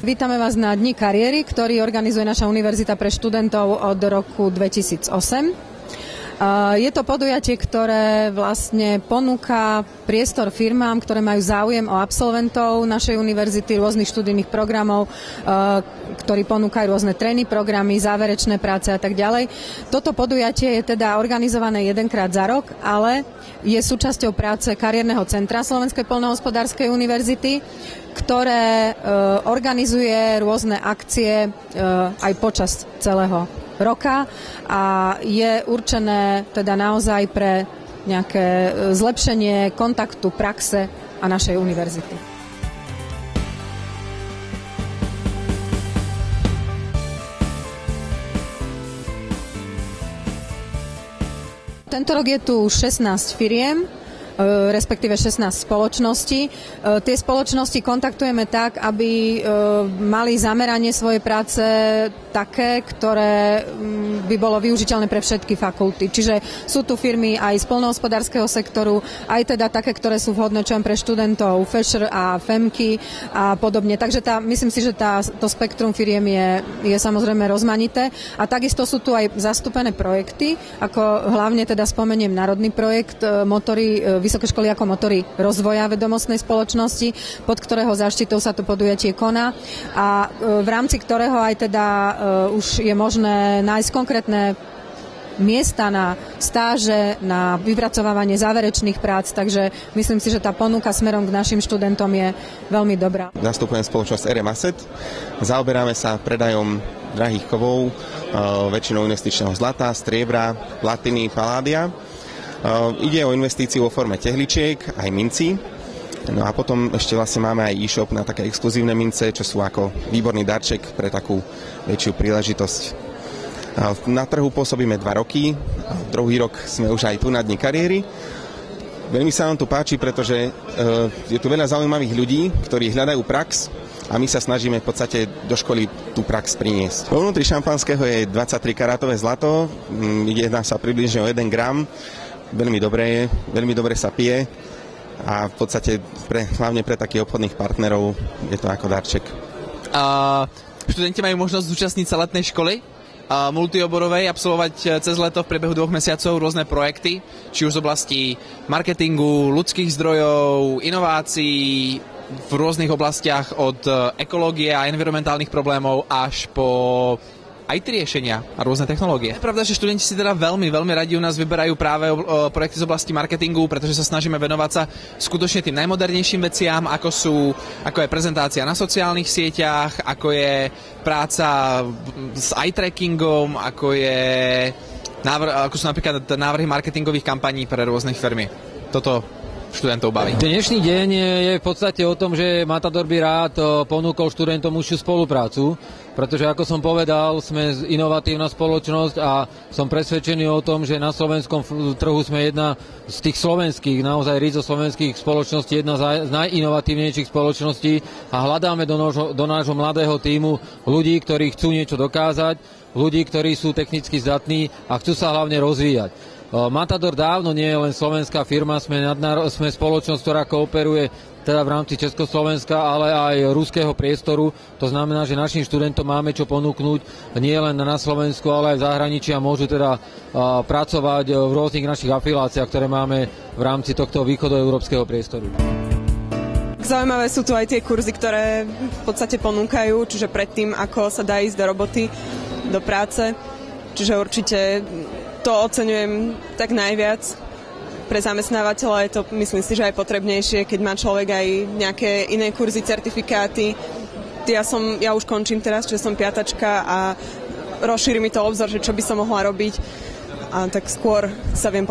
Vítame vás na Dni kariéry, ktorý organizuje naša univerzita pre študentov od roku 2008. Je to podujatie, ktoré vlastne ponúka priestor firmám, ktoré majú záujem o absolventov našej univerzity, rôznych študijných programov, ktorí ponúkajú rôzne trény programy, záverečné práce a tak ďalej. Toto podujatie je teda organizované jedenkrát za rok, ale je súčasťou práce kariérneho centra Slovenskej poľnohospodárskej univerzity, ktoré organizuje rôzne akcie aj počas celého roka a je určené teda naozaj pre nejaké zlepšenie kontaktu praxe a našej univerzity. Tento rok je tu 16 firiem, respektíve 16 spoločností. Tie spoločnosti kontaktujeme tak, aby mali zameranie svojej práce také, ktoré by bolo využiteľné pre všetky fakulty. Čiže sú tu firmy aj z poľnohospodárskeho sektoru, aj teda také, ktoré sú vhodné čo pre študentov FEŠR a FEMKY a podobne. Takže myslím si, že to spektrum firiem je samozrejme rozmanité. A takisto sú tu aj zastúpené projekty, ako hlavne teda spomeniem národný projekt Vysoké školy ako motory rozvoja vedomostnej spoločnosti, pod ktorého záštitou sa to podujatie koná a v rámci ktorého aj teda už je možné nájsť konkrétne miesta na stáže, na vypracovávanie záverečných prác, takže myslím si, že tá ponuka smerom k našim študentom je veľmi dobrá. Zastupujem spoločnosť RM Asset. Zaoberáme sa predajom drahých kovov, väčšinou investičného zlata, striebra, platiny, paládia. Ide o investíciu vo forme tehličiek, aj mincí. No a potom ešte vlastne máme aj e-shop na také exkluzívne mince, čo sú ako výborný darček pre takú väčšiu príležitosť. Na trhu pôsobíme 2 roky, druhý rok sme už aj tu na Dni kariéry. Veľmi sa nám tu páči, pretože je tu veľa zaujímavých ľudí, ktorí hľadajú prax a my sa snažíme v podstate do školy tú prax priniesť. Vo vnútri šampanského je 23 karátové zlato, jedná sa približne o 1 gram. Veľmi dobre sa pije a v podstate hlavne pre takých obchodných partnerov je to ako darček. Študenti majú možnosť zúčastniť sa letnej školy multioborovej, absolvovať cez leto v priebehu 2 mesiacov rôzne projekty, či už z oblasti marketingu, ľudských zdrojov, inovácií v rôznych oblastiach od ekológie a environmentálnych problémov až po IT riešenia a rôzne technológie. Je pravda, že študenti si teda veľmi radi u nás vyberajú práve projekty z oblasti marketingu, pretože sa snažíme venovať sa skutočne tým najmodernejším veciam, ako je prezentácia na sociálnych sieťach, ako je práca s eye trackingom, ako sú napríklad návrhy marketingových kampaní pre rôzne firmy. Toto študentov baví. Dnešný deň je v podstate o tom, že Matador by rád ponúkol študentom užšiu spoluprácu, pretože ako som povedal, sme inovatívna spoločnosť a som presvedčený o tom, že na slovenskom trhu sme jedna z tých slovenských, naozaj ryzo slovenských spoločností, jedna z najinovatívnejších spoločností a hľadáme do nášho mladého tímu ľudí, ktorí chcú niečo dokázať, ľudí, ktorí sú technicky zdatní a chcú sa hlavne rozvíjať. Matador dávno nie je len slovenská firma, sme spoločnosť, ktorá kooperuje teda v rámci Československa, ale aj ruského priestoru. To znamená, že našim študentom máme čo ponúknuť nie len na Slovensku, ale aj v zahraničí a môžu teda pracovať v rôznych našich afiláciách, ktoré máme v rámci tohto východoeurópskeho priestoru. Zaujímavé sú tu aj tie kurzy, ktoré v podstate ponúkajú, čiže predtým, ako sa dá ísť do roboty, do práce. Čiže určite to oceňujem tak najviac. Pre zamestnávateľa je to, myslím si, že aj potrebnejšie, keď má človek aj nejaké iné kurzy, certifikáty. Ja už končím teraz, čiže som 5. a rozšíri mi to obzor, že čo by som mohla robiť. A tak skôr sa viem